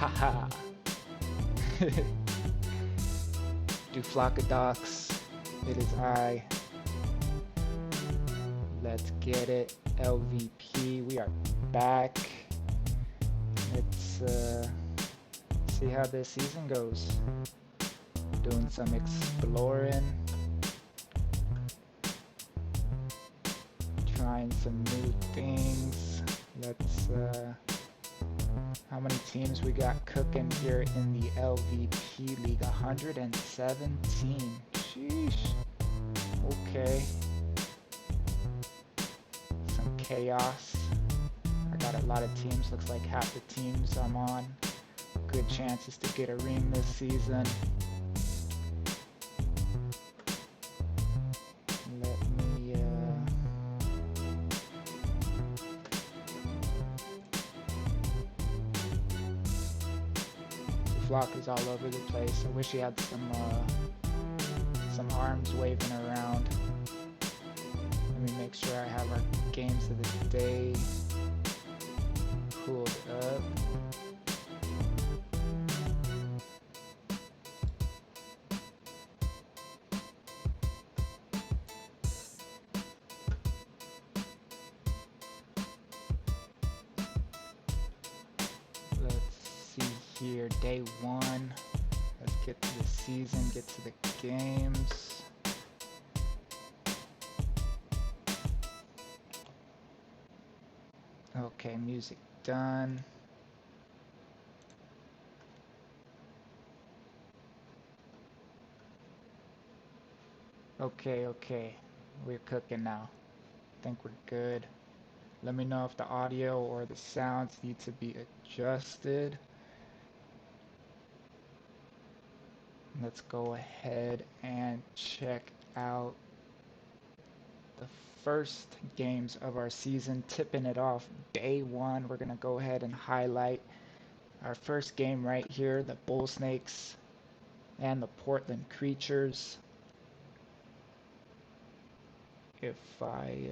Haha. Duflockadox. It is I. Let's get it. LVP. We are back. Let's see how this season goes. Doing some exploring. Trying some new things. Let's how many teams we got cooking here in the LVP League? 117. Sheesh. Okay. Some chaos. I got a lot of teams. Looks like half the teams I'm on. Good chances to get a ring this season. Let me the flock is all over the place. I wish he had some arms waving around. Let me make sure I have our games of the day pulled up. Let's see here, day one. Let's get to the season, get to the games. Okay, music done. Okay, we're cooking now. I think we're good. Let me know if the audio or the sounds need to be adjusted. Let's go ahead and check out the first games of our season, tipping it off day one. We're gonna go ahead and highlight our first game right here, the Bull Snakes and the Portland Creatures. If I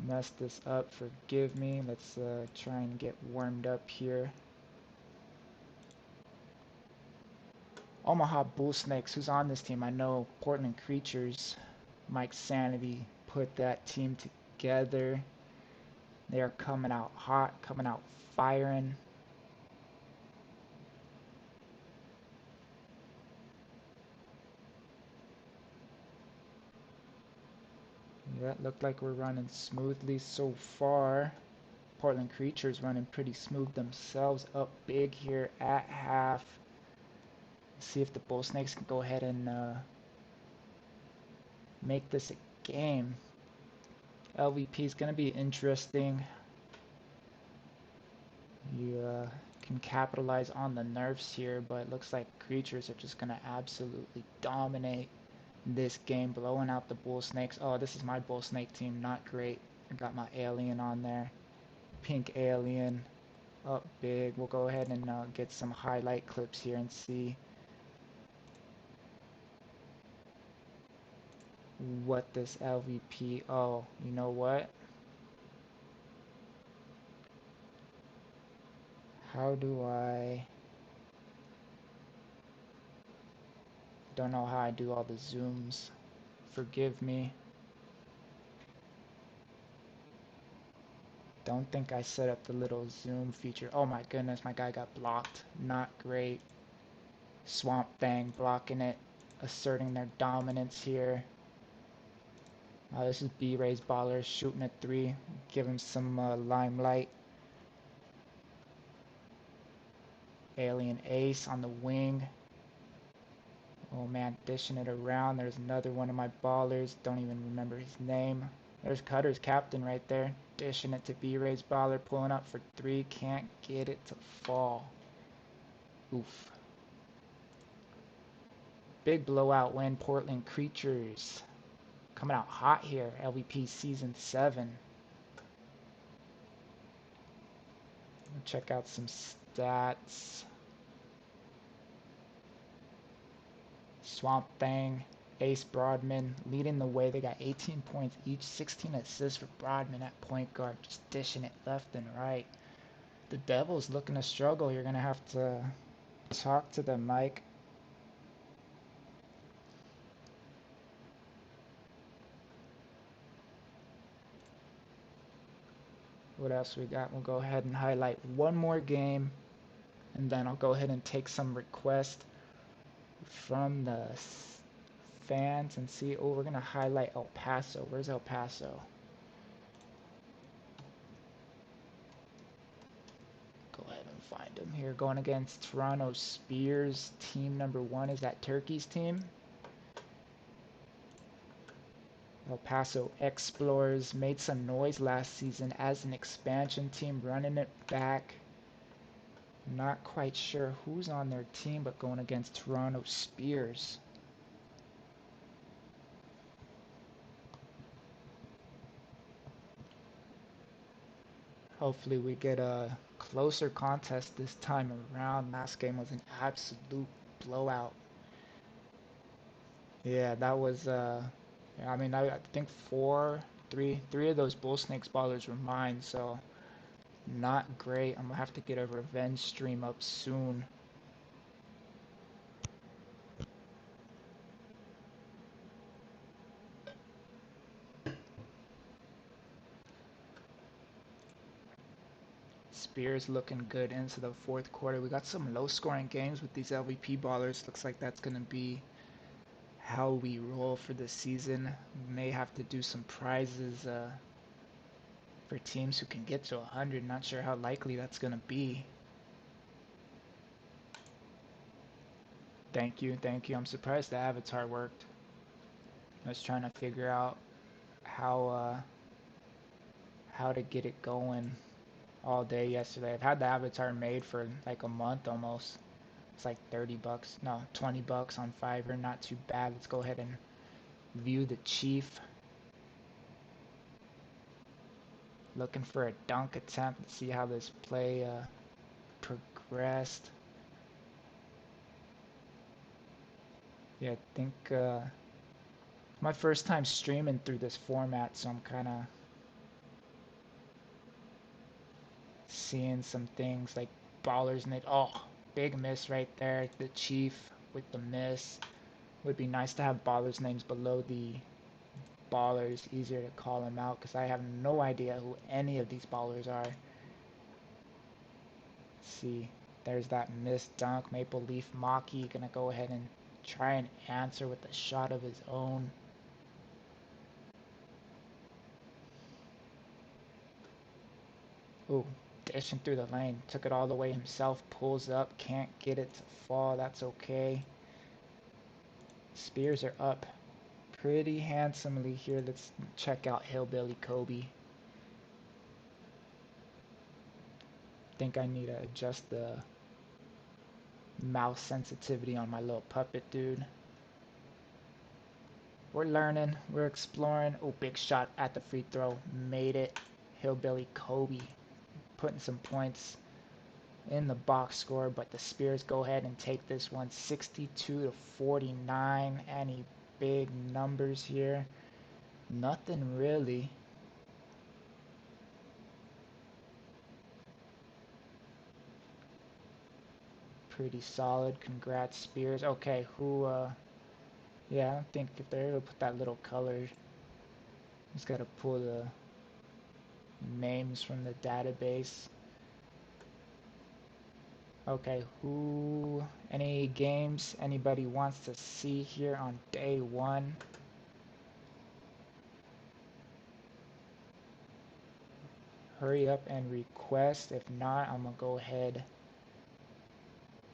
mess this up, forgive me. Let's try and get warmed up here. Omaha Bull Snakes, who's on this team? I know Portland Creatures, Mike Sanity put that team together. They are coming out hot, coming out firing. Yeah, it looked like we're running smoothly so far. Portland Creatures running pretty smooth themselves, up big here at half. See if the Bull Snakes can go ahead and make this a game. LVP is going to be interesting. You can capitalize on the nerfs here, but it looks like Creatures are just going to absolutely dominate this game, blowing out the Bull Snakes. Oh, this is my Bull Snake team, not great. I got my alien on there. Pink alien, up big. We'll go ahead and get some highlight clips here and see what this LVP, oh, you know what? How do I, don't know how I do all the zooms. Forgive me. Don't think I set up the little zoom feature. Oh my goodness, my guy got blocked. Not great. Swamp Thing blocking it, asserting their dominance here. This is B-Ray's Ballerz shooting a three. Give him some limelight. Alien Ace on the wing. Oh man, dishing it around. There's another one of my ballers. Don't even remember his name. There's Cutter's captain right there. Dishing it to B-Ray's baller. Pulling up for three. Can't get it to fall. Oof. Big blowout win. Portland Creatures. Coming out hot here. LVP Season 7. Check out some stats. Swamp Thing Ace Broadman leading the way. They got 18 points each, 16 assists for Broadman at point guard, just dishing it left and right. The Devils looking to struggle. You're going to have to talk to them, Mike. What else we got? We'll go ahead and highlight one more game, and then I'll go ahead and take some requests from the fans and see. Oh, we're going to highlight El Paso. Where's El Paso? Go ahead and find him here. Going against Toronto Spears. Team number 1 is that Turkey's team. El Paso Explorers made some noise last season as an expansion team, running it back. Not quite sure who's on their team, but going against Toronto Spears. Hopefully we get a closer contest this time around. Last game was an absolute blowout. Yeah, that was I mean, I think three of those Bull Snakes ballers were mine, so not great. I'm gonna have to get a revenge stream up soon. Spears looking good into the fourth quarter. We got some low scoring games with these LVP ballers. Looks like that's gonna be how we roll for the season. We may have to do some prizes for teams who can get to 100. Not sure how likely that's gonna be. Thank you, thank you. I'm surprised the avatar worked. I was trying to figure out how to get it going all day yesterday. I've had the avatar made for like a month almost. It's like 30 bucks, no, 20 bucks on Fiverr, not too bad. Let's go ahead and view the Chief. Looking for a dunk attempt. Let's see how this play progressed. Yeah, I think my first time streaming through this format, so I'm kind of seeing some things like Ballerz Nick. Oh, big miss right there. The Chief with the miss. Would be nice to have Ballerz names below the ballers, easier to call them out because I have no idea who any of these ballers are. Let's see, there's that missed dunk. Maple Leaf Maki gonna go ahead and try and answer with a shot of his own. Ooh, dishing through the lane, took it all the way himself, pulls up, can't get it to fall. That's okay. Spears are up pretty handsomely here. Let's check out Hillbilly Kobe. Think I need to adjust the mouse sensitivity on my little puppet dude. We're learning, we're exploring. Oh, big shot at the free throw, made it. Hillbilly Kobe putting some points in the box score, but the Spears go ahead and take this one 62-49. Any big numbers here? Nothing really. Pretty solid. Congrats, Spears. Okay, yeah, I think if they're able to put that little color, just gotta pull the names from the database. Okay, any games anybody wants to see here on day 1? Hurry up and request. If not, I'm gonna go ahead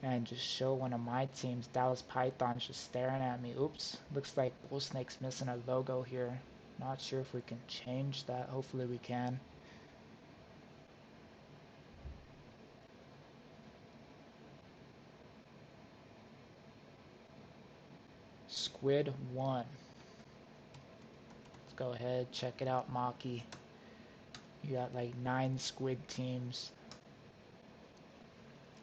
and just show one of my teams. Dallas Python's just staring at me. Oops, looks like Bull Snake's missing a logo here. Not sure if we can change that. Hopefully we can. Squid 1. Let's go ahead, check it out, Maki. You got like 9 squid teams.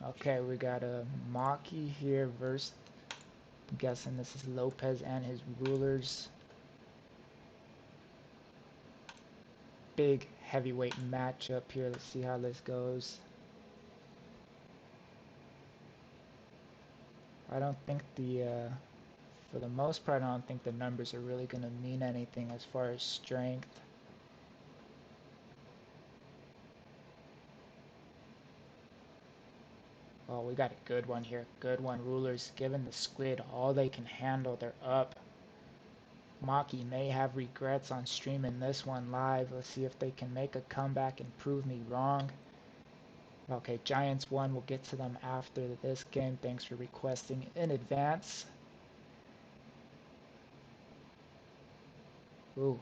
Okay, we got a Maki here versus guessing this is Lopez and his Rulers. Big heavyweight matchup here. Let's see how this goes. I don't think for the most part, I don't think the numbers are really going to mean anything as far as strength. Oh, we got a good one here. Good one. Rulers giving the Squid all they can handle. They're up. Maki may have regrets on streaming this one live. Let's see if they can make a comeback and prove me wrong. Okay, Giants won. We'll get to them after this game. Thanks for requesting in advance. Ooh,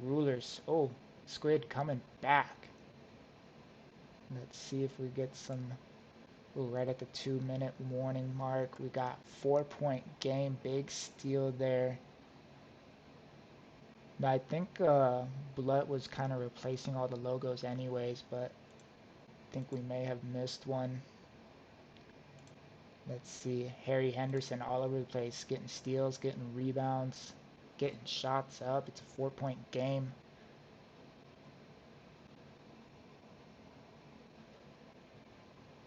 Rulers. Oh, Squid coming back. Let's see if we get some. Ooh, right at the 2-minute warning mark. We got 4-point game. Big steal there. Now, I think Blunt was kind of replacing all the logos anyways, but I think we may have missed one. Let's see. Harry Henderson all over the place. Getting steals, getting rebounds, getting shots up. It's a 4-point game.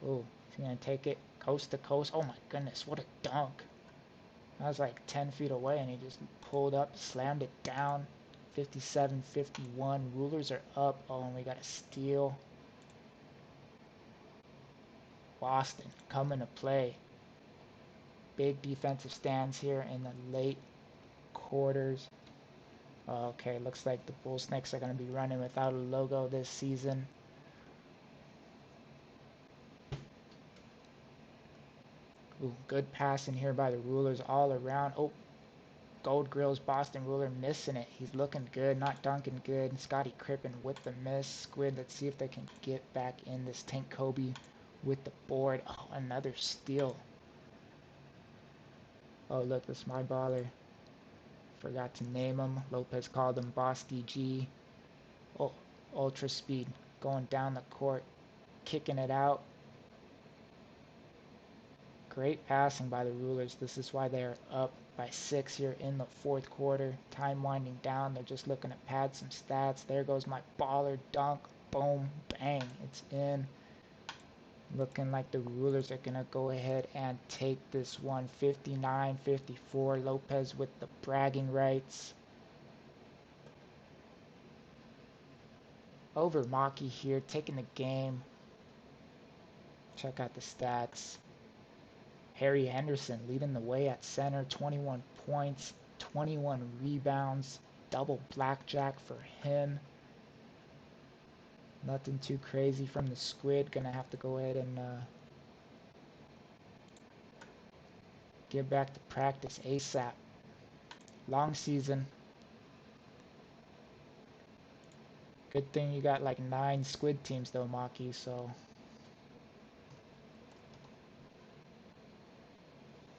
Ooh, he's going to take it coast to coast. Oh my goodness, what a dunk. I was like 10 feet away and he just pulled up, slammed it down. 57-51. Rulers are up. Oh, and we got a steal. Boston coming to play. Big defensive stands here in the late quarters. Okay, looks like the Bull Snakes are going to be running without a logo this season. Ooh, good passing here by the Rulers all around. Oh, Gold Grills Boston Ruler missing it. He's looking good, not dunking good. Scotty Crippen with the miss. Squid, let's see if they can get back in this. Tank Kobe with the board. Oh, another steal. Oh, look, that's my baller. Forgot to name him. Lopez called him Boss DG. Oh, ultra speed going down the court, kicking it out. Great passing by the Rulers. This is why they're up by 6 here in the 4th quarter. Time winding down. They're just looking to pad some stats. There goes my baller dunk. Boom, bang. It's in. Looking like the Rulers are going to go ahead and take this one. 59-54. Lopez with the bragging rights. Over Maki here, taking the game. Check out the stats. Harry Henderson leading the way at center, 21 points, 21 rebounds, double blackjack for him. Nothing too crazy from the Squid. Gonna have to go ahead and get back to practice ASAP. Long season. Good thing you got like 9 Squid teams though, Maki, so.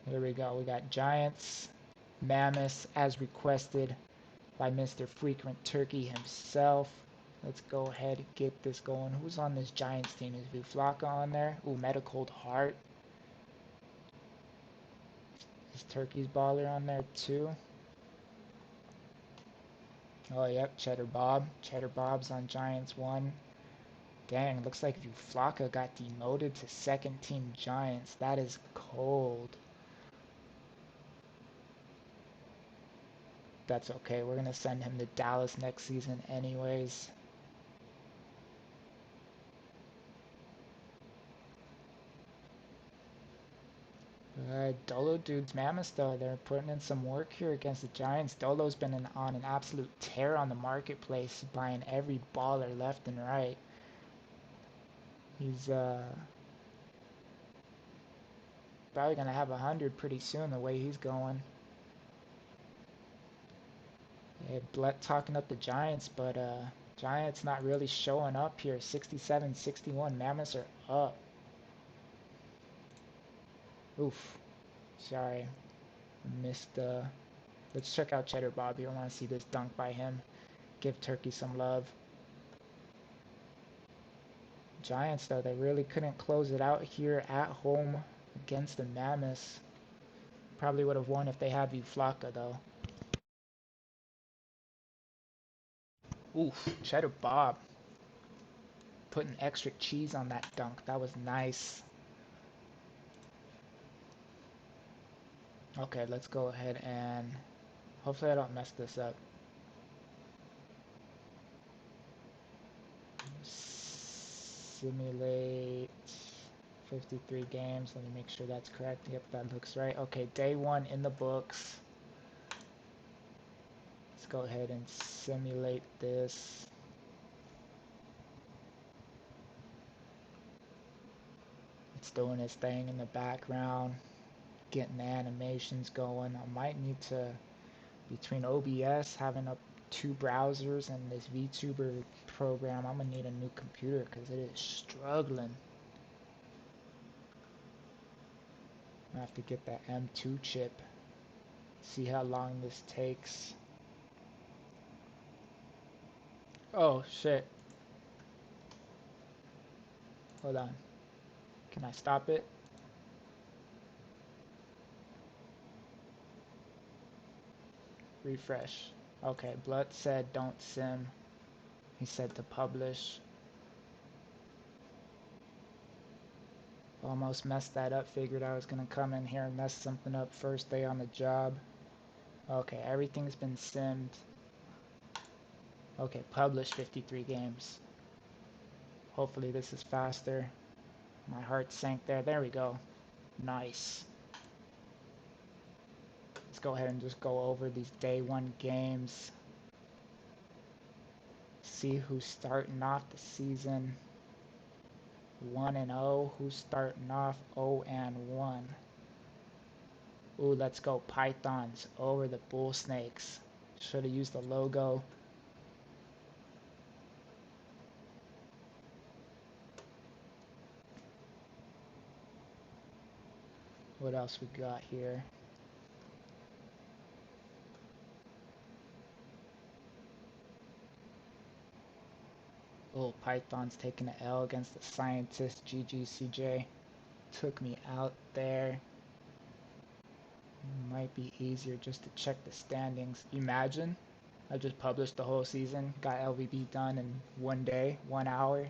Here we go. We got Giants, Mammoths as requested by Mr. Frequent Turkey himself. Let's go ahead and get this going. Who's on this Giants team? Is Vuflaka on there? Ooh, Medicold Heart. Is Turkey's baller on there too? Oh, yep, Cheddar Bob. Cheddar Bob's on Giants 1. Dang, looks like Vuflaka got demoted to 2nd team Giants. That is cold. That's okay. We're going to send him to Dallas next season anyways. Dolo dudes, Mammoths though, they're putting in some work here against the Giants. Dolo's been on an absolute tear on the marketplace, buying every baller left and right. He's probably going to have 100 pretty soon the way he's going. Yeah, Blett talking up the Giants, but Giants not really showing up here. 67-61. Mammoths are up. Oof. Sorry. Missed let's check out Cheddar Bob here. I want to see this dunk by him. Give Turkey some love. Giants, though, they really couldn't close it out here at home against the Mammoths. Probably would have won if they had Flocka though. Oof, Cheddar Bob. Putting extra cheese on that dunk. That was nice. Okay, let's go ahead and hopefully I don't mess this up. Simulate 53 games. Let me make sure that's correct. Yep, that looks right. Okay, day one in the books. Let's go ahead and simulate this. It's doing its thing in the background, getting the animations going. I might need to, between OBS, having up 2 browsers, and this VTuber program, I'm gonna need a new computer because it is struggling. I have to get that M2 chip. See how long this takes. Oh shit. Hold on. Can I stop it? Refresh. Okay, Blood said don't sim. He said to publish. Almost messed that up. Figured I was gonna come in here and mess something up first day on the job. Okay, everything's been simmed. Okay, publish 53 games. Hopefully this is faster. My heart sank there. There we go. Nice. Let's go ahead and just go over these day one games. See who's starting off the season 1-0. Who's starting off 0-1. Ooh, let's go Pythons over the Bull Snakes. Should have used the logo. What else we got here? Oh, Python's taking an L against the Scientist. GGCJ. Took me out there. Might be easier just to check the standings. Imagine I just published the whole season, got LVP done in 1 day, 1 hour.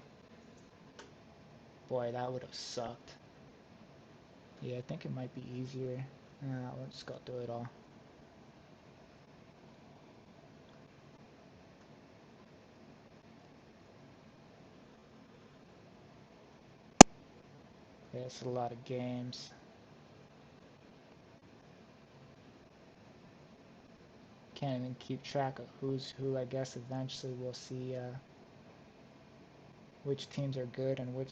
Boy, that would have sucked. Yeah, I think it might be easier. We'll just go through it all. Yeah, it's a lot of games. Can't even keep track of who's who. I guess eventually we'll see which teams are good and which...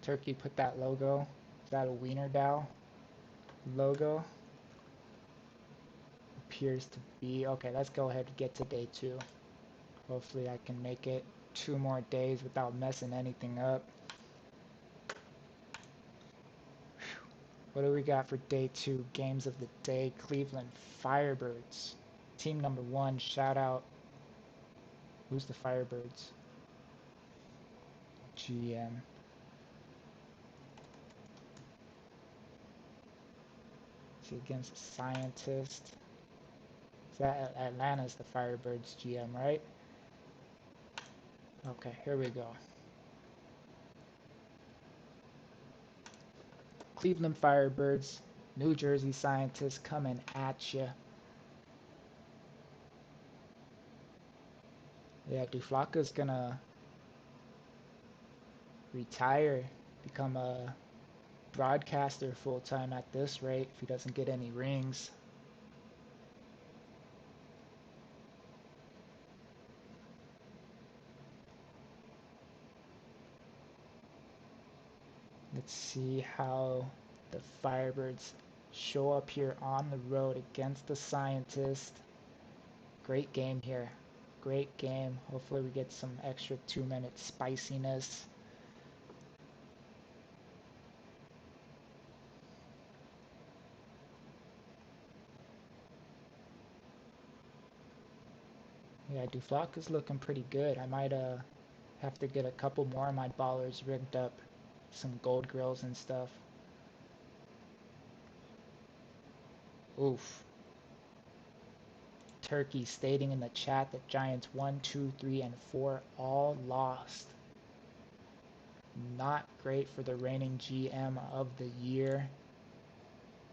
Turkey put that logo. Is that a Wiener Dow logo? Appears to be. Okay, let's go ahead and get to day two. Hopefully I can make it 2 more days without messing anything up. What do we got for day two? Games of the day. Cleveland Firebirds. Team number one. Shout out. Who's the Firebirds? GM. See, against a Scientist. Is that Atlanta's the Firebirds GM, right? Okay, here we go. Cleveland Firebirds, New Jersey Scientists coming at you. Yeah, Duflaka's gonna retire, become a broadcaster full-time at this rate if he doesn't get any rings. Let's see how the Firebirds show up here on the road against the Scientist. Great game here. Great game. Hopefully we get some extra 2-minute spiciness. Yeah, Duflaka's looking pretty good. I might have to get a couple more of my ballers rigged up some gold grills and stuff. Oof. Turkey stating in the chat that Giants 1, 2, 3, and 4 all lost. Not great for the reigning GM of the year.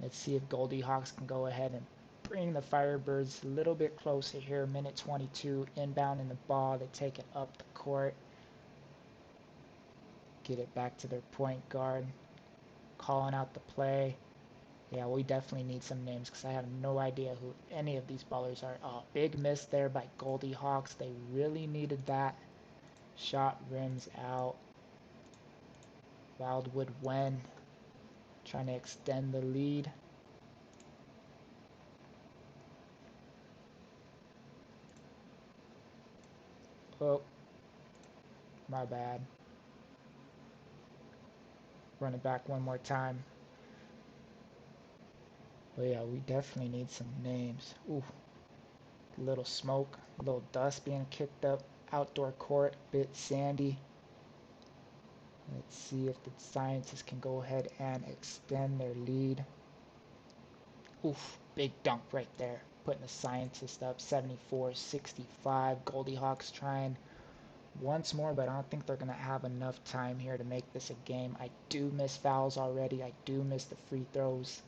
Let's see if Goldie Hawks can go ahead and bring the Firebirds a little bit closer here. Minute 22, inbound in the ball. They take it up the court. Get it back to their point guard. Calling out the play. Yeah, we definitely need some names because I have no idea who any of these ballers are. Oh, big miss there by Goldie Hawks. They really needed that. Shot rims out. Wildwood Wen trying to extend the lead. Oh, my bad. Run it back one more time. But yeah, we definitely need some names. Ooh, a little smoke, a little dust being kicked up. Outdoor court, bit sandy. Let's see if the Scientists can go ahead and extend their lead. Oof, big dunk right there. Putting the Scientists up 74-65. Goldie Hawks trying once more, but I don't think they're going to have enough time here to make this a game. I do miss fouls already. I do miss the free throws.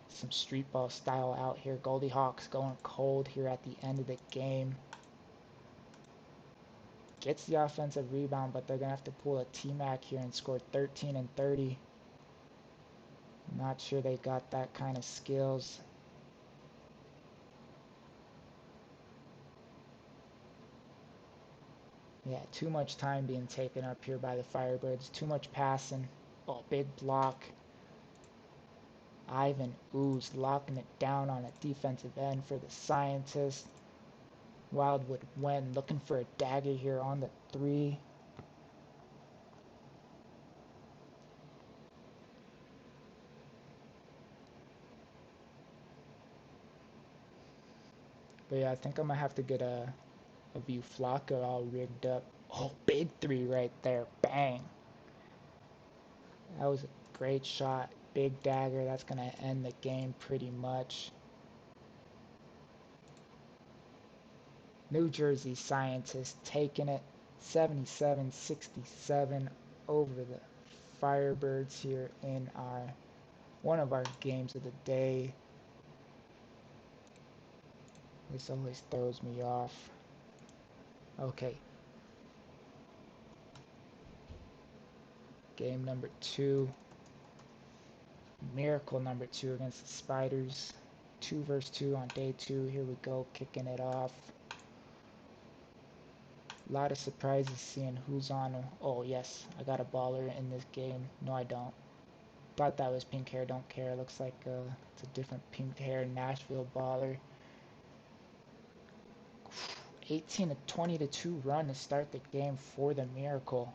Some street ball style out here. Goldie Hawks going cold here at the end of the game. Gets the offensive rebound, but they're going to have to pull a T-Mac here and score 13 and 30. Not sure they got that kind of skills. Yeah, too much time being taken up here by the Firebirds. Too much passing. Oh, big block. Ivan Ooze locking it down on a defensive end for the Scientists. Wildwood Wen looking for a dagger here on the three. But yeah, I think I'm going to have to get a view Flocka all rigged up. Oh, big three right there. Bang. That was a great shot. Big dagger. That's going to end the game pretty much. New Jersey Scientists taking it 77-67 over the Firebirds here in one of our games of the day. This always throws me off. Okay. Game number 2. Miracle number 2 against the Spiders. 2 versus 2 on day 2. Here we go, kicking it off. A lot of surprises seeing who's on. Oh, yes, I got a baller in this game. No, I don't. Thought that was pink hair, don't care. Looks like it's a different pink hair Nashville baller. 18-20-2 run to start the game for the Miracle.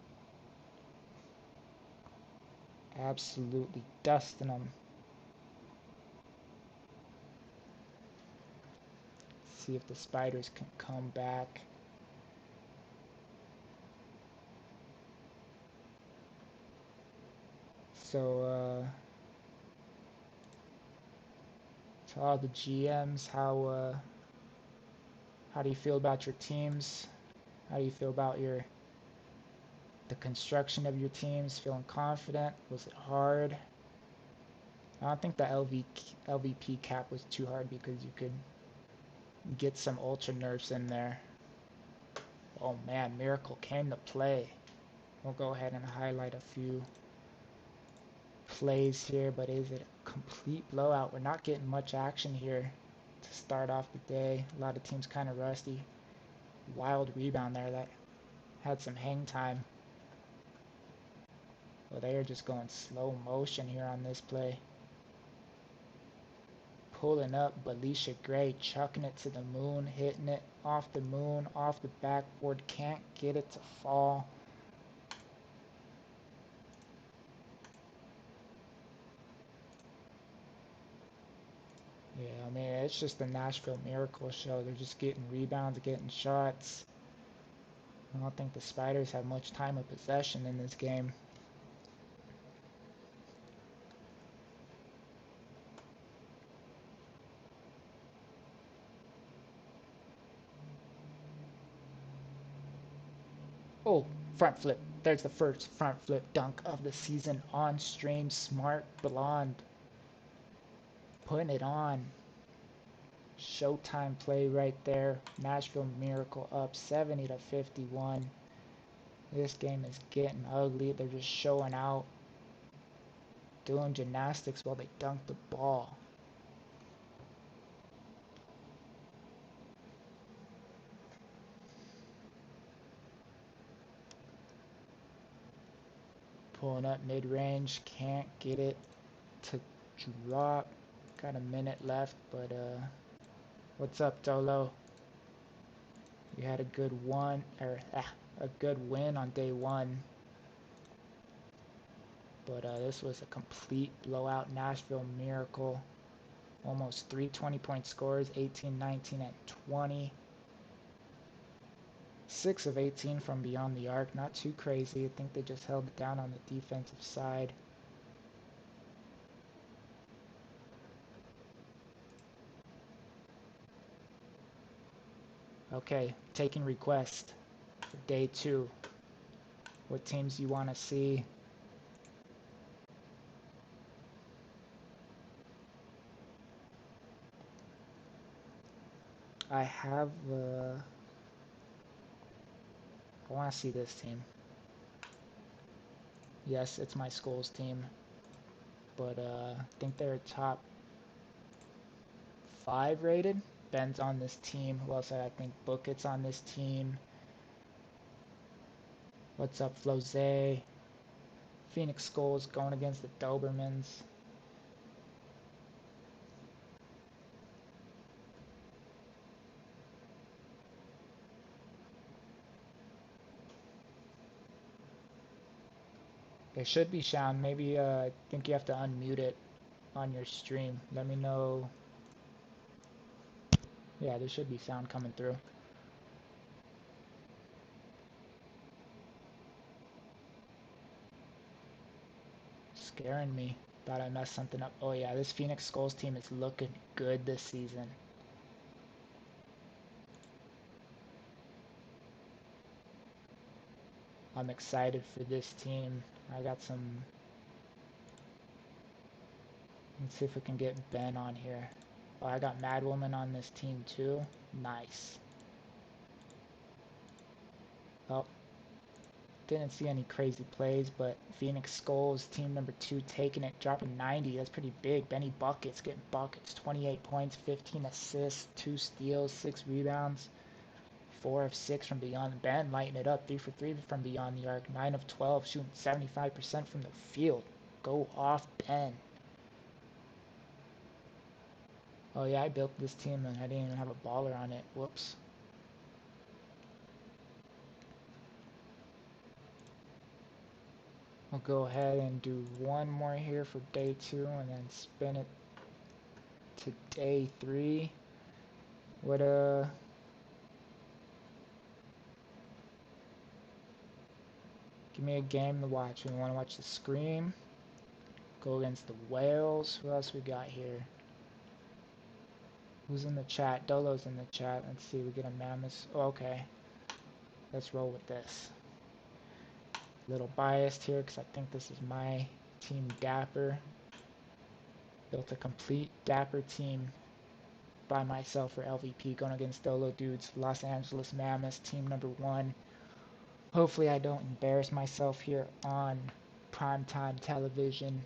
Absolutely dusting them. See if the Spiders can come back. So, to all the GMs, how do you feel about your teams? How do you feel about the construction of your teams? Feeling confident? Was it hard? I don't think the LVP cap was too hard because you could get some ultra nerfs in there. Oh man, Miracle came to play. We'll go ahead and highlight a few plays here, but is it a complete blowout? We're not getting much action here to start off the day. A lot of teams kind of rusty. Wild rebound there that had some hang time. Well, they are just going slow motion here on this play. Pulling up, Belisha Gray chucking it to the moon, hitting it off the moon, off the backboard. Can't get it to fall. Yeah, I mean, it's just the Nashville Miracle show. They're just getting rebounds, getting shots. I don't think the Spiders have much time of possession in this game. Oh, front flip. There's the first front flip dunk of the season on stream. Smart Blonde putting it on. Showtime play right there. Nashville Miracle up 70 to 51. This game is getting ugly. They're just showing out, doing gymnastics while they dunk the ball. Pulling up mid-range, can't get it to drop. Got a minute left, but what's up, Dolo? You had a good a good win on day one, but this was a complete blowout. Nashville Miracle, almost 3 20-point scores, 18, 19, and 20. 6 of 18 from beyond the arc, not too crazy. I think they just held it down on the defensive side. Okay, taking requests for day 2. What teams you want to see? I have, I want to see this team. Yes, it's my school's team, but I think they're top 5 rated. Ben's on this team. Who else? I think Bookett's on this team. What's up, Floze? Phoenix Skulls going against the Dobermans. It should be sound. Maybe I think you have to unmute it on your stream. Let me know. Yeah, there should be sound coming through. Scaring me. Thought I messed something up. Oh yeah, this Phoenix Skulls team is looking good this season. I'm excited for this team. I got some. Let's see if we can get Ben on here. Oh, I got Madwoman on this team too. Nice. Oh, didn't see any crazy plays, but Phoenix Skulls, team number 2, taking it, dropping 90. That's pretty big. Benny Buckets getting buckets. 28 points, 15 assists, 2 steals, 6 rebounds, 4 of 6 from beyond. Ben lighting it up, 3 for 3 from beyond the arc, 9 of 12, shooting 75% from the field. Go off, Ben. Oh yeah, I built this team and I didn't even have a baller on it. Whoops. I'll go ahead and do one more here for day 2 and then spin it to day 3. What give me a game to watch. We want to watch the Scream. Go against the Whales. Who else we got here? Who's in the chat? Dolo's in the chat. Let's see. We get a Mammoth. Oh, okay. Let's roll with this. Little biased here because I think this is my team Dapper. Built a complete Dapper team by myself for LVP going against Dolo Dudes. Los Angeles Mammoths, team number 1. Hopefully I don't embarrass myself here on primetime television.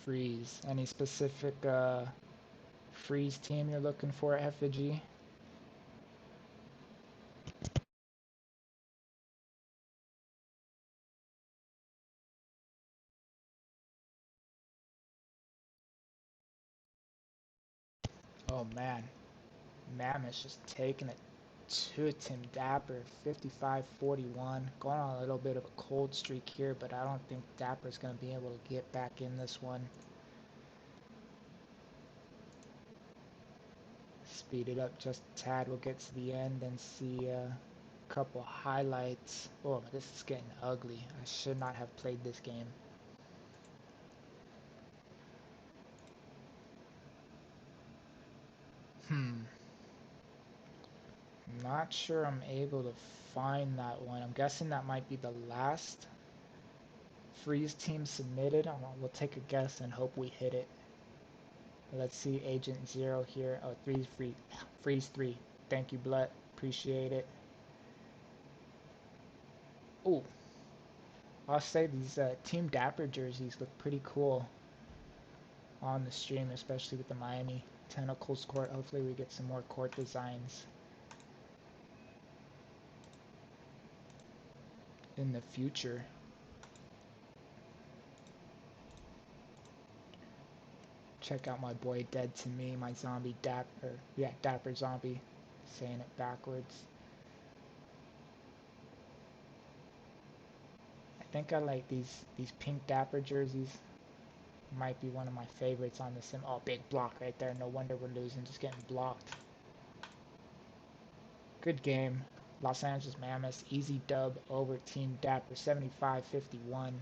Freeze. Any specific freeze team you're looking for at Effigy? Oh man, Mammoth's just taking it. to Tim Dapper, 55-41. Going on a little bit of a cold streak here, but I don't think Dapper's going to be able to get back in this one. Speed it up just a tad. We'll get to the end and see a couple highlights. Oh, this is getting ugly. I should not have played this game. Not sure I'm able to find that one. I'm guessing that might be the last freeze team submitted. We'll take a guess and hope we hit it. Let's see Agent Zero here. Oh, freeze 3. Thank you, Blut. Appreciate it. Oh, I'll say these Team Dapper jerseys look pretty cool on the stream, especially with the Miami Tentacles court. Hopefully we get some more court designs in the future. Check out my boy Dead to Me, my zombie Dapper. Yeah, Dapper Zombie. Saying it backwards. I think I like these pink Dapper jerseys. Might be one of my favorites on the sim. Oh, big block right there. No wonder we're losing. Just getting blocked. Good game. Los Angeles Mammoths. Easy dub over Team Dapper. 75-51.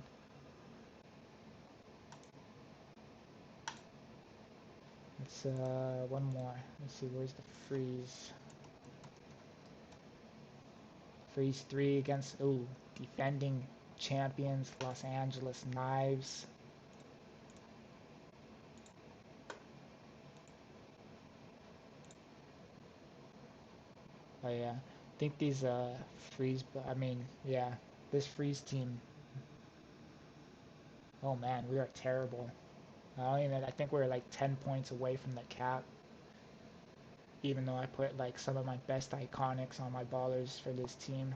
It's one more. Let's see, where's the freeze? Freeze 3 against defending champions Los Angeles Knives. Oh yeah, I think these this freeze team. Oh man, we are terrible. I think we're like 10 points away from the cap. Even though I put like some of my best iconics on my ballers for this team.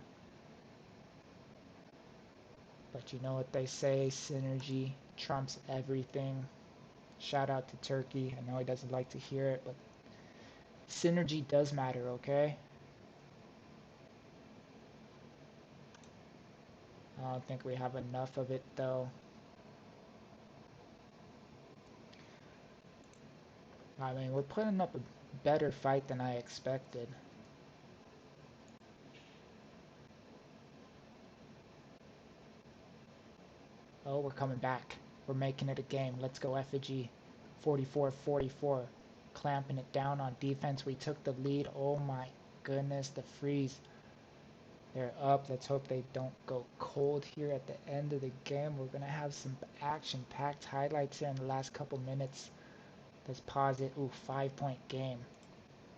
But you know what they say, synergy trumps everything. Shout out to Turkey. I know he doesn't like to hear it, but synergy does matter, okay? I don't think we have enough of it though. I mean, we're putting up a better fight than I expected. Oh, we're coming back. We're making it a game. Let's go Effigy. 44-44. Clamping it down on defense. We took the lead. Oh my goodness, the freeze. They're up. Let's hope they don't go cold here at the end of the game. We're going to have some action-packed highlights here in the last couple minutes. Let's pause it. Ooh, 5-point game.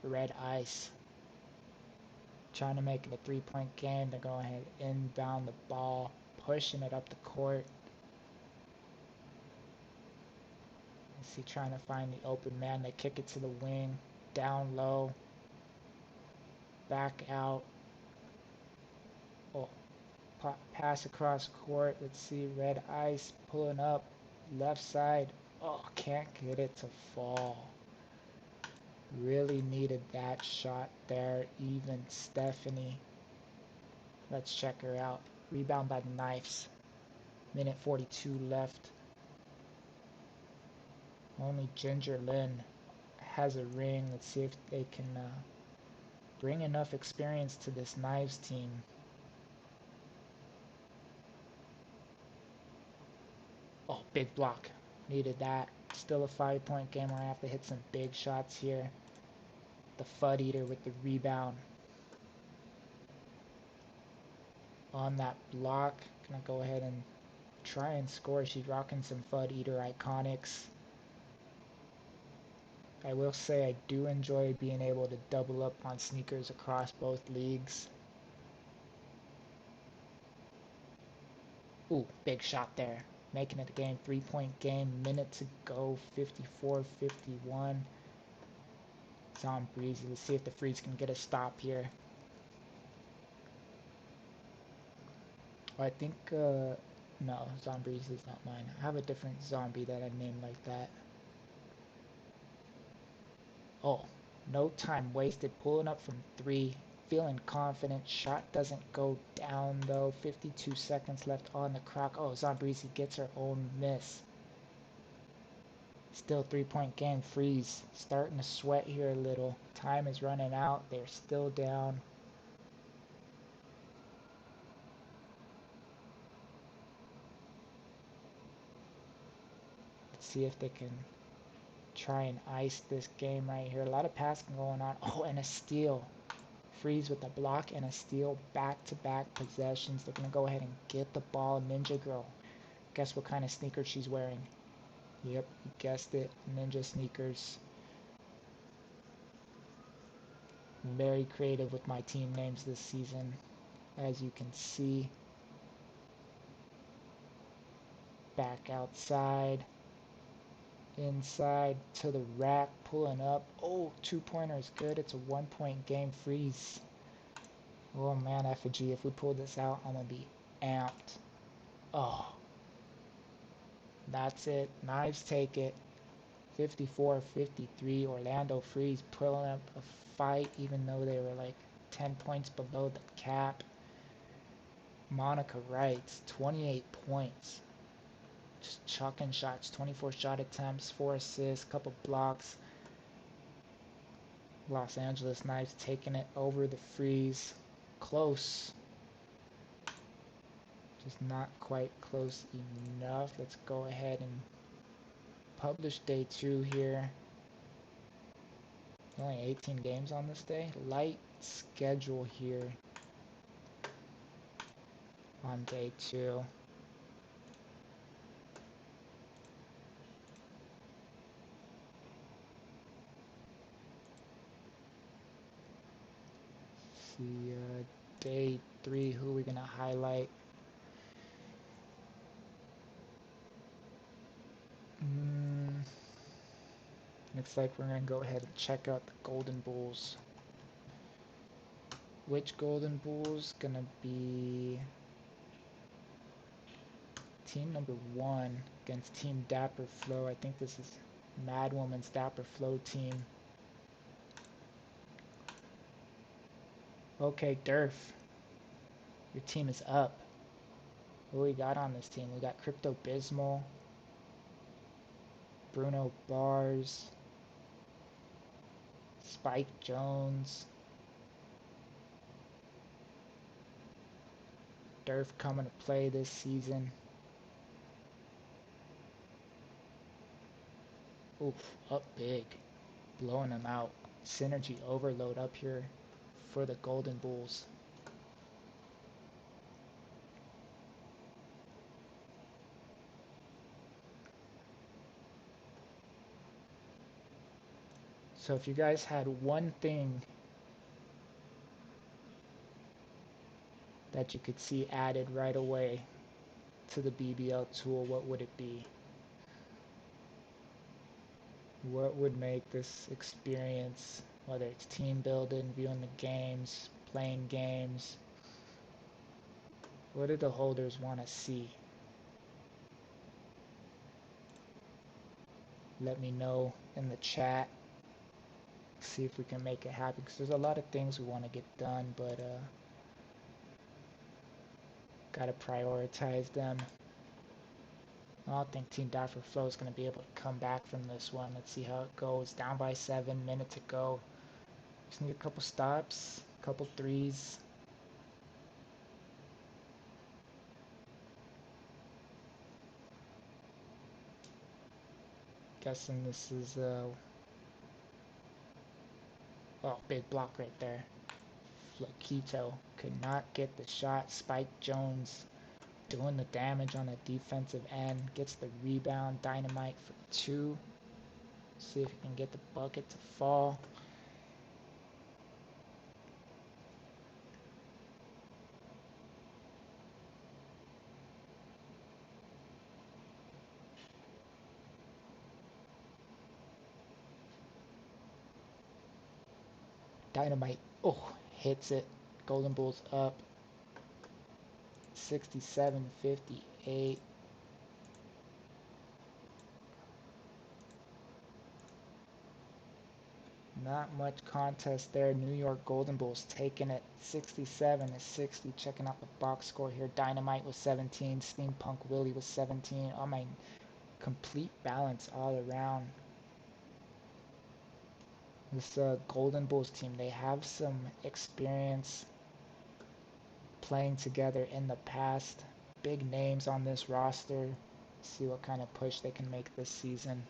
Red ice. Trying to make it a 3-point game. They're going ahead inbound the ball. Pushing it up the court. Let's see, trying to find the open man. They kick it to the wing. Down low. Back out. Oh, pass across court. Let's see, red ice pulling up. Left side. Oh, can't get it to fall. Really needed that shot there. Even Stephanie. Let's check her out. Rebound by the Knives. Minute 42 left. Only Ginger Lynn has a ring. Let's see if they can bring enough experience to this Knives team. Oh, big block. Needed that. Still a 5-point game where I have to hit some big shots here. The Fud Eater with the rebound. On that block. Gonna go ahead and try and score. She's rocking some Fud Eater iconics. I will say I do enjoy being able to double up on sneakers across both leagues. Ooh, big shot there. Making it a game. 3-point game. Minute to go. 54-51. It's on Breezy. Let's see if the Freeze can get a stop here. Oh, I think, no, Zombreezy is not mine. I have a different zombie that I named like that. Oh, no time wasted. Pulling up from 3. feeling confident. Shot doesn't go down though. 52 seconds left on the clock. Oh, Zambrisi gets her own miss. Still 3-point game. Freeze. Starting to sweat here a little. Time is running out. They're still down. Let's see if they can try and ice this game right here. A lot of passing going on. Oh, and a steal. Freeze with a block and a steal. Back-to-back possessions. They're going to go ahead and get the ball. Ninja Girl. Guess what kind of sneakers she's wearing? Yep, you guessed it. Ninja sneakers. Very creative with my team names this season, as you can see. Back outside. Inside to the rack, pulling up. Oh, 2-pointer is good. It's a 1-point game. Freeze. Oh man, Effigy, if we pull this out, I'm gonna be amped. Oh, that's it. Knives take it. 54-53. Orlando Freeze pulling up a fight, even though they were like 10 points below the cap. Monica Wrights, 28 points. Just chucking shots, 24 shot attempts, 4 assists, couple blocks. Los Angeles Knights taking it over the Freeze. Close. Just not quite close enough. Let's go ahead and publish day 2 here. Only 18 games on this day. Light schedule here on day 2. See, day 3, who are we gonna highlight? Looks like we're gonna go ahead and check out the Golden Bulls. Which Golden Bulls? Gonna be team number 1 against Team Dapper Flow. I think this is Mad Woman's Dapper Flow team. Okay, Durf. Your team is up. What we got on this team? We got Crypto Bismal, Bruno Bars, Spike Jones, Durf coming to play this season. Oof, up big. Blowing them out. Synergy overload up here for the Golden Bulls. So if you guys had one thing that you could see added right away to the BBL tool, what would it be? What would make this experience, whether it's team building, viewing the games, playing games, what do the holders want to see? Let me know in the chat. See if we can make it happen, because there's a lot of things we want to get done, but gotta prioritize them. I don't think Team Dapper Flow is going to be able to come back from this one. Let's see how it goes. Down by 7 minutes to go. Just need a couple stops, a couple threes. Guessing this is oh, big block right there. Flaquito could not get the shot. Spike Jones doing the damage on the defensive end. Gets the rebound. Dynamite for 2. See if he can get the bucket to fall. Dynamite, oh, hits it. Golden Bulls up 67-58. Not much contest there. New York Golden Bulls taking it 67-60. Checking out the box score here. Dynamite was 17. Steampunk Willie was 17. Oh my, complete balance all around. This Golden Bulls team, they have some experience playing together in the past. Big names on this roster. See what kind of push they can make this season.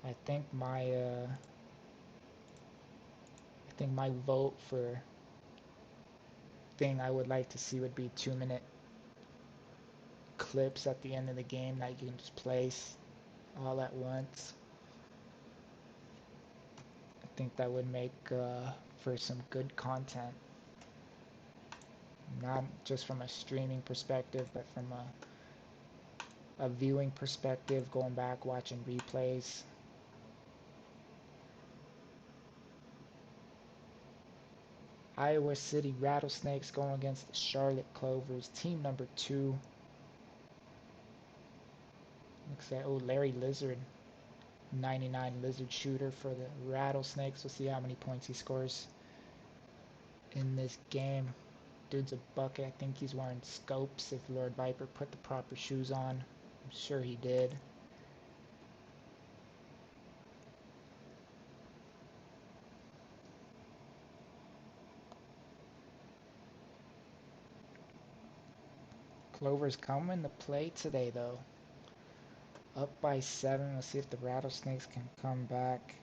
I think my vote for thing I would like to see would be 2-minute clips at the end of the game that you can just place all at once. I think that would make for some good content, not just from a streaming perspective, but from a viewing perspective, going back watching replays. Iowa City Rattlesnakes going against the Charlotte Clovers, team number 2. Looks like, oh, Larry Lizard, 99 Lizard shooter for the Rattlesnakes. We'll see how many points he scores in this game. Dude's a bucket. I think he's wearing scopes if Lord Viper put the proper shoes on. I'm sure he did. Clovers coming to play today, though. Up by 7. Let's see if the Rattlesnakes can come back.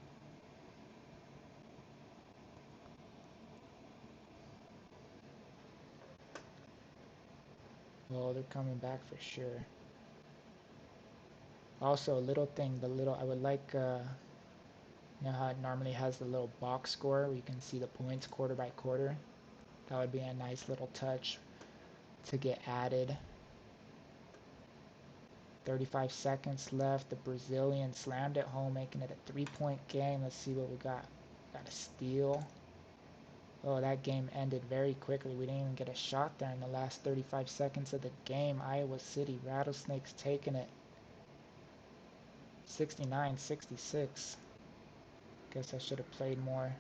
Oh, they're coming back for sure. Also, a little thing, I would like, you know how it normally has the little box score where you can see the points quarter by quarter? That would be a nice little touch to get added. 35 seconds left. The Brazilian slammed it home, making it a 3-point game. Let's see what we got. Got a steal. Oh, that game ended very quickly. We didn't even get a shot there in the last 35 seconds of the game. Iowa City Rattlesnakes taking it 69-66. Guess I should have played more.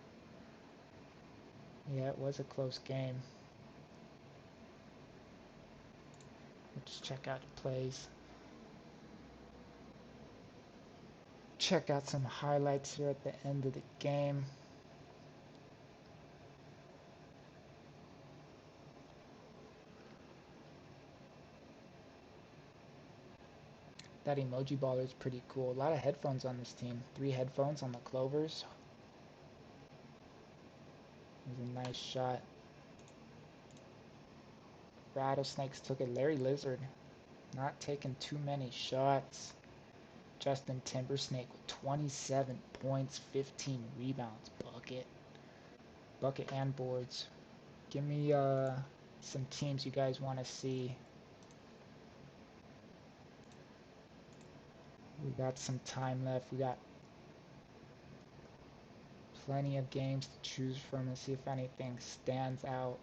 Yeah, it was a close game. Let's check out the plays. Check out some highlights here at the end of the game. That emoji baller is pretty cool. A lot of headphones on this team. 3 headphones on the Clovers. It was a nice shot. Rattlesnakes took it. Larry Lizard not taking too many shots. Justin Timbersnake with 27 points, 15 rebounds. Bucket and boards. Give me some teams you guys want to see. We got some time left. We got plenty of games to choose from and see if anything stands out.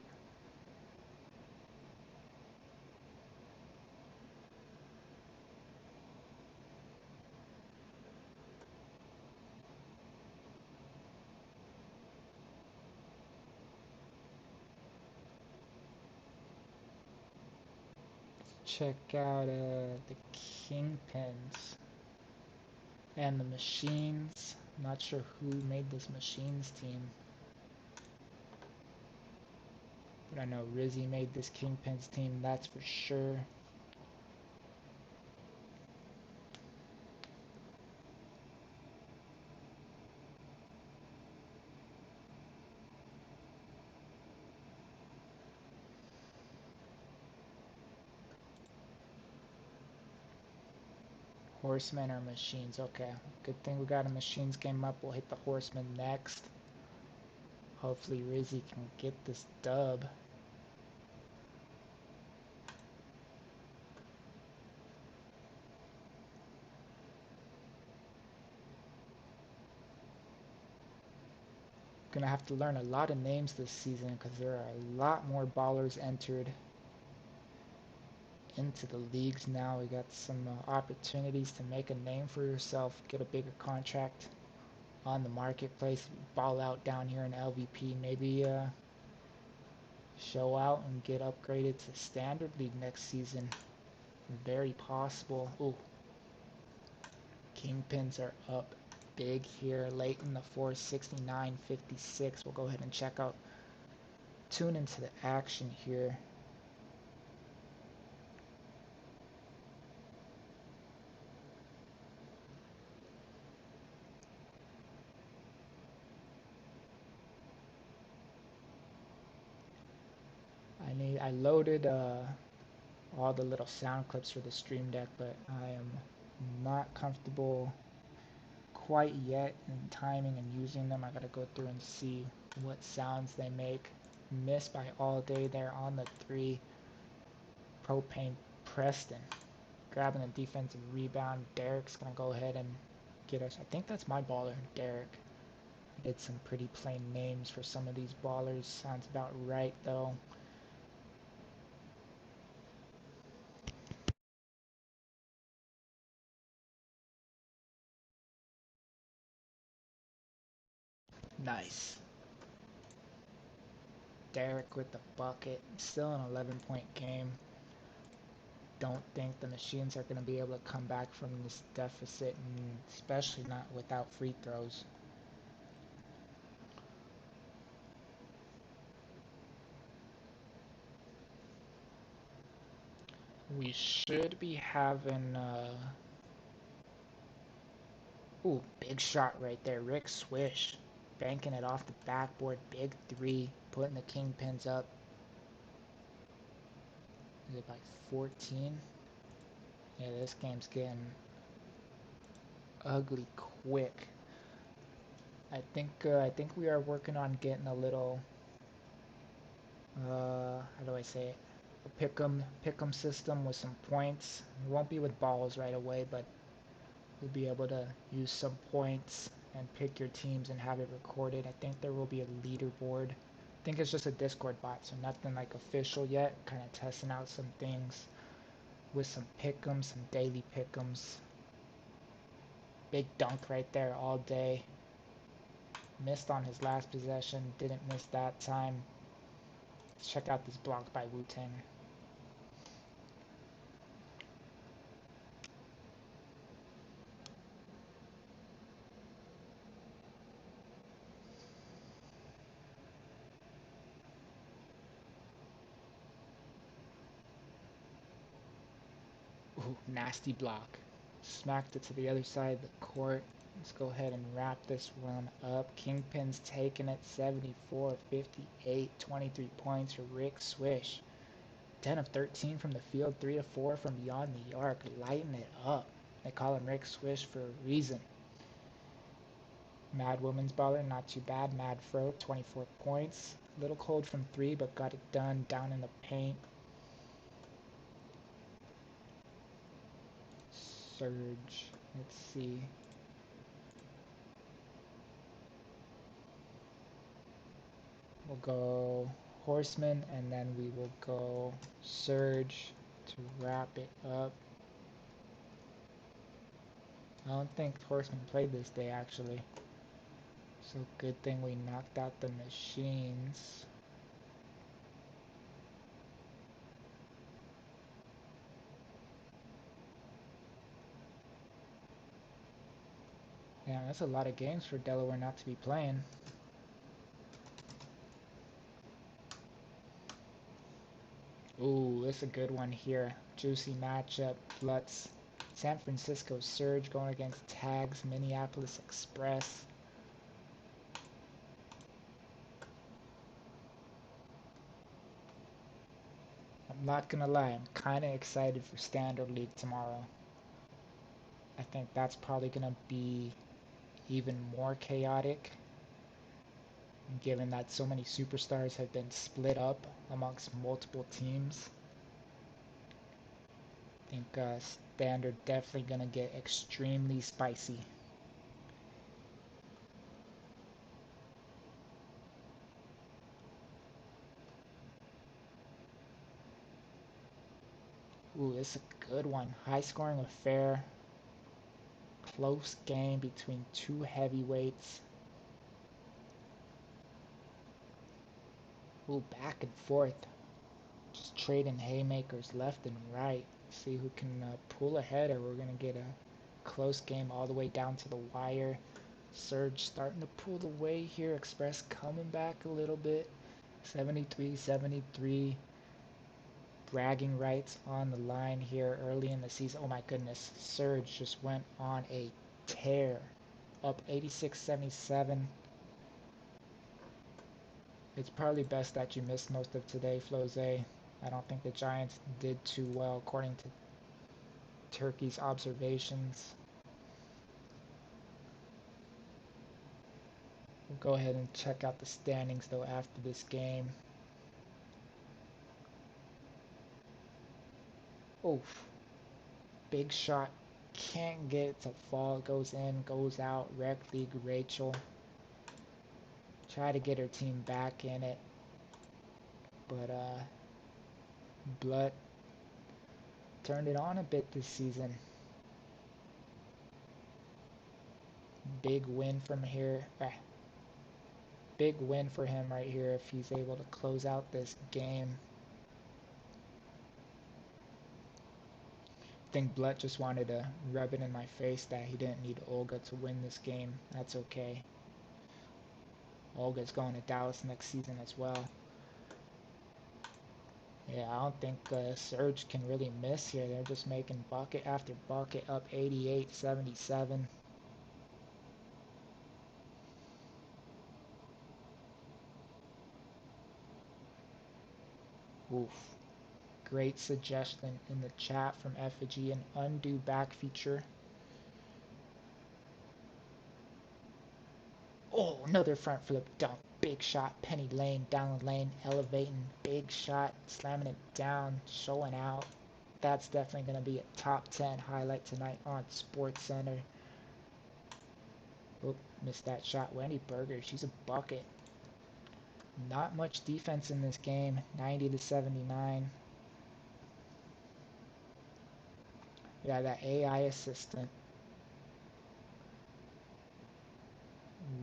Check out the Kingpins and the Machines. Not sure who made this Machines team, but I know Rizzy made this Kingpins team, that's for sure. Horsemen or Machines? Okay, good thing we got a Machines game up. We'll hit the Horsemen next. Hopefully Rizzy can get this dub. Gonna have to learn a lot of names this season because there are a lot more ballers entered into the leagues now. We got some opportunities to make a name for yourself, get a bigger contract on the marketplace, ball out down here in LVP, maybe show out and get upgraded to Standard League next season. Very possible. Ooh, Kingpins are up big here late in the fourth, 69-56. We'll go ahead and check out, tune into the action here. I loaded all the little sound clips for the stream deck, but I am not comfortable quite yet in timing and using them. I gotta go through and see what sounds they make. Missed by all day there on the 3. Propane Preston grabbing the defensive rebound. Derek's gonna go ahead and get us. I think that's my baller, Derek. I did some pretty plain names for some of these ballers. Sounds about right though. Nice. Derek with the bucket. Still an 11-point game. Don't think the Machines are going to be able to come back from this deficit, and especially not without free throws. We should be having ooh, big shot right there. Rick Swish banking it off the backboard. Big 3, putting the Kingpins up. Is it by 14? Yeah, this game's getting ugly quick. I think we are working on getting a little how do I say it? A pick'em system with some points. It won't be with balls right away, but you'll be able to use some points and pick your teams and have it recorded. I think there will be a leaderboard. I think it's just a Discord bot, so nothing like official yet. Kind of testing out some things with some pick'ems, some daily pick'ems. Big dunk right there all day. Missed on his last possession, didn't miss that time. Let's check out this block by Wu-Tang. Ooh, nasty block. Smacked it to the other side of the court. Let's go ahead and wrap this one up. Kingpin's taking it 74-58, 23 points for Rick Swish. 10 of 13 from the field, 3 of 4 from beyond the arc, lighting it up. They call him Rick Swish for a reason. Mad Women's Baller, not too bad. Mad Fro, 24 points. A little cold from 3, but got it done down in the paint. Surge. Let's see. We'll go Horseman, and then we will go Surge to wrap it up. I don't think Horseman played this day, actually. So good thing we knocked out the Machines. Yeah, that's a lot of games for Delaware not to be playing. Ooh, that's a good one here. Juicy matchup. Lutz. San Francisco Surge going against Tags, Minneapolis Express. I'm not gonna lie, I'm kind of excited for Standard League tomorrow. I think that's probably gonna be even more chaotic, given that so many superstars have been split up amongst multiple teams. I think Standard definitely gonna get extremely spicy. Ooh, it's a good one. High scoring affair. Close game between two heavyweights. Ooh, back and forth. Just trading haymakers left and right. See who can pull ahead, or we're going to get a close game all the way down to the wire. Surge starting to pull away here. Express coming back a little bit. 73-73. Bragging rights on the line here early in the season. Oh my goodness. Surge just went on a tear. Up 86-77. It's probably best that you missed most of today, Floze. I don't think the Giants did too well according to Turkey's observations. We'll go ahead and check out the standings though after this game. Oof. Big shot. Can't get it to fall. Goes in, goes out. Rec League Rachel. Try to get her team back in it. But Blood turned it on a bit this season. Big win from here. Big win for him right here if he's able to close out this game. I think Blood just wanted to rub it in my face that he didn't need Olga to win this game. That's okay. Olga's going to Dallas next season as well. Yeah, I don't think Surge can really miss here. They're just making bucket after bucket, up 88-77. Oof. Great suggestion in the chat from Effigy, an undo back feature. Oh, another front flip dunk. Big shot. Penny Lane down the lane, elevating. Big shot, slamming it down, showing out. That's definitely going to be a top 10 highlight tonight on SportsCenter. Oh, missed that shot. Wendy Berger, she's a bucket. Not much defense in this game. 90-79. Yeah, that AI assistant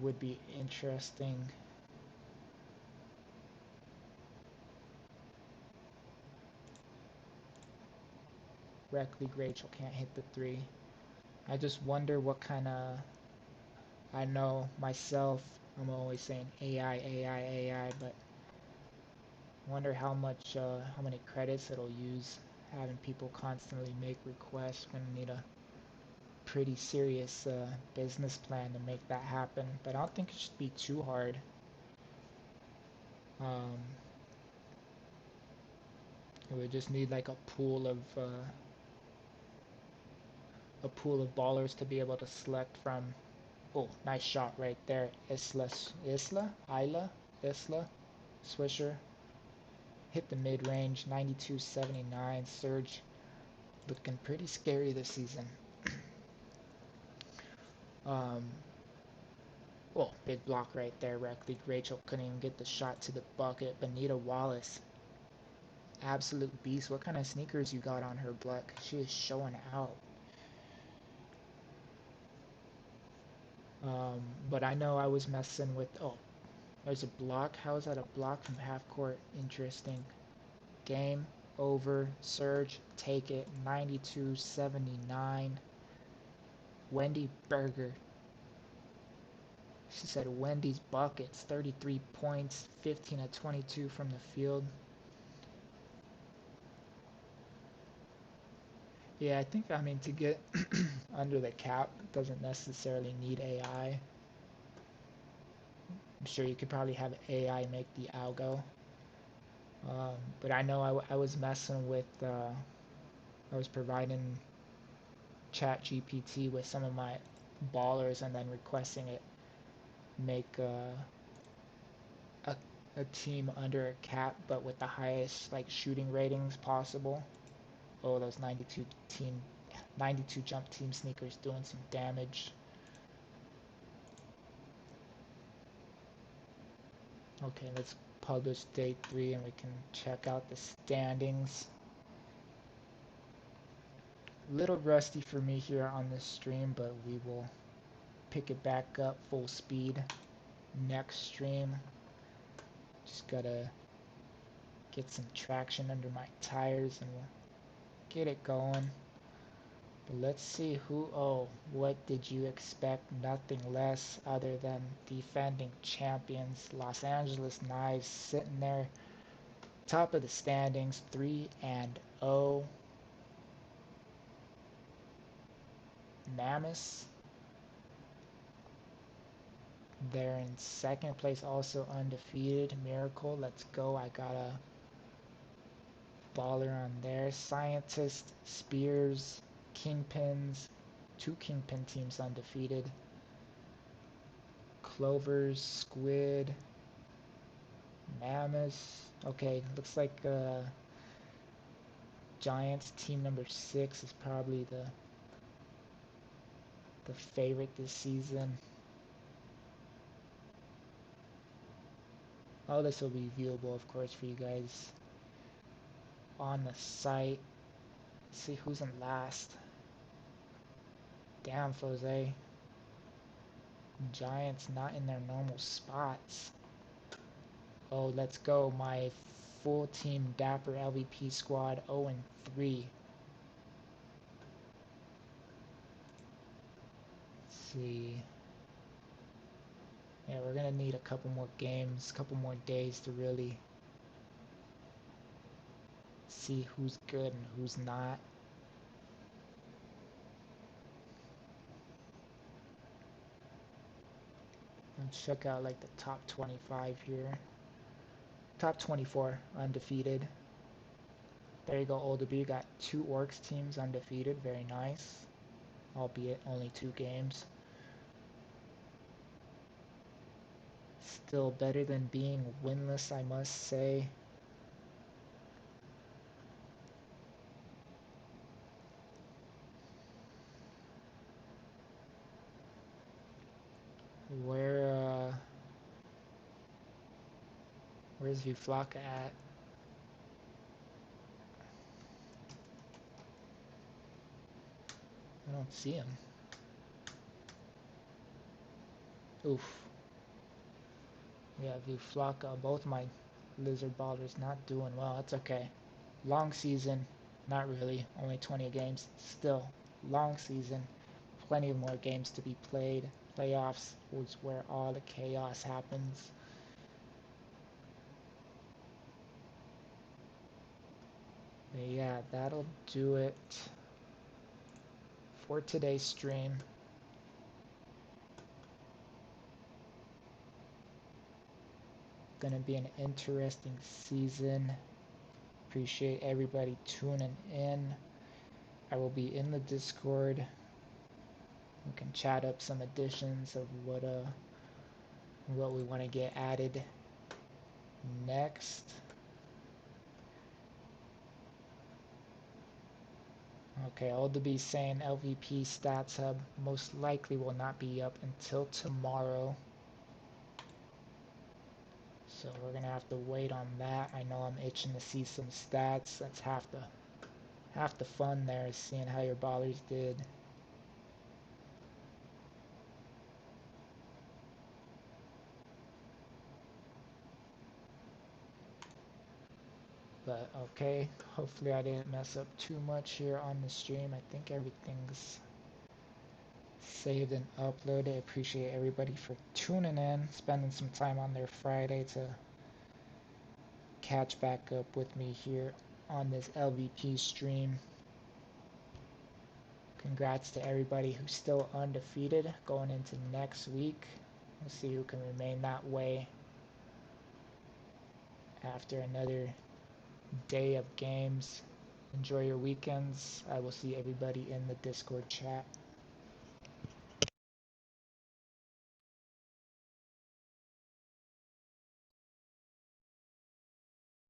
would be interesting. Rec League Rachel can't hit the three. I just wonder what kind of... I know myself, I'm always saying AI, AI, AI, but wonder how many credits it'll use. Having people constantly make requests, gonna need a pretty serious business plan to make that happen. But I don't think it should be too hard. It would just need like a pool of ballers to be able to select from. Oh, nice shot right there. Isla, Swisher. Hit the mid-range, 92-79. Surge looking pretty scary this season. Oh, big block right there. Rec League Rachel couldn't even get the shot to the bucket. Benita Wallace, absolute beast. What kind of sneakers you got on her, Black? She is showing out. But I know I was messing with... Oh, there's a block. How is that a block from half court? Interesting. Game over. Surge, take it. 92-79. Wendy Berger. She said Wendy's buckets. 33 points. 15 of 22 from the field. Yeah, I think, I mean, to get under the cap doesn't necessarily need AI. I'm sure you could probably have AI make the algo. But I know I was messing with, I was providing ChatGPT with some of my ballers and then requesting it make a team under a cap, but with the highest like shooting ratings possible. Oh, those 92 jump team sneakers doing some damage. Okay, let's publish day 3 and we can check out the standings. Little rusty for me here on this stream, but we will pick it back up full speed next stream. Just gotta get some traction under my tires and we'll get it going. But let's see who, oh, what did you expect? Nothing less other than defending champions, Los Angeles Knives, sitting there, top of the standings, 3-0. Mammoth, they're in second place, also undefeated. Miracle, let's go. I got a baller on there. Scientist, Spears, Kingpins, two Kingpin teams undefeated. Clovers, Squid, Mammoth. Okay, looks like Giants team number 6 is probably the favorite this season. Oh, this will be viewable, of course, for you guys on the site. Let's see who's in last. Damn, Jose. Giants not in their normal spots. Oh, let's go. My full team Dapper LVP squad 0-3. Let's see. Yeah, we're gonna need a couple more games, a couple more days to really see who's good and who's not. Let's check out like the top 25 here. Top 24 undefeated. There you go, Older B. Got 2 Orcs teams undefeated. Very nice. Albeit only 2 games. Still better than being winless, I must say. Where's Vuflaka at? I don't see him. Oof. Yeah, Vuflaka, both my Lizard Ballers not doing well. It's okay. Long season. Not really. Only 20 games. Still, long season. Plenty of more games to be played. Playoffs was where all the chaos happens. But yeah, that'll do it for today's stream. Gonna be an interesting season. Appreciate everybody tuning in. I will be in the Discord. We can chat up some additions of what we want to get added next. Okay, all to be saying LVP Stats Hub most likely will not be up until tomorrow. So we're gonna have to wait on that. I know I'm itching to see some stats. That's half the fun there, is seeing how your ballers did. But okay, hopefully I didn't mess up too much here on the stream. I think everything's saved and uploaded. I appreciate everybody for tuning in, spending some time on their Friday to catch back up with me here on this LVP stream. Congrats to everybody who's still undefeated going into next week. We'll see who can remain that way after another day of games. Enjoy your weekends. I will see everybody in the Discord chat.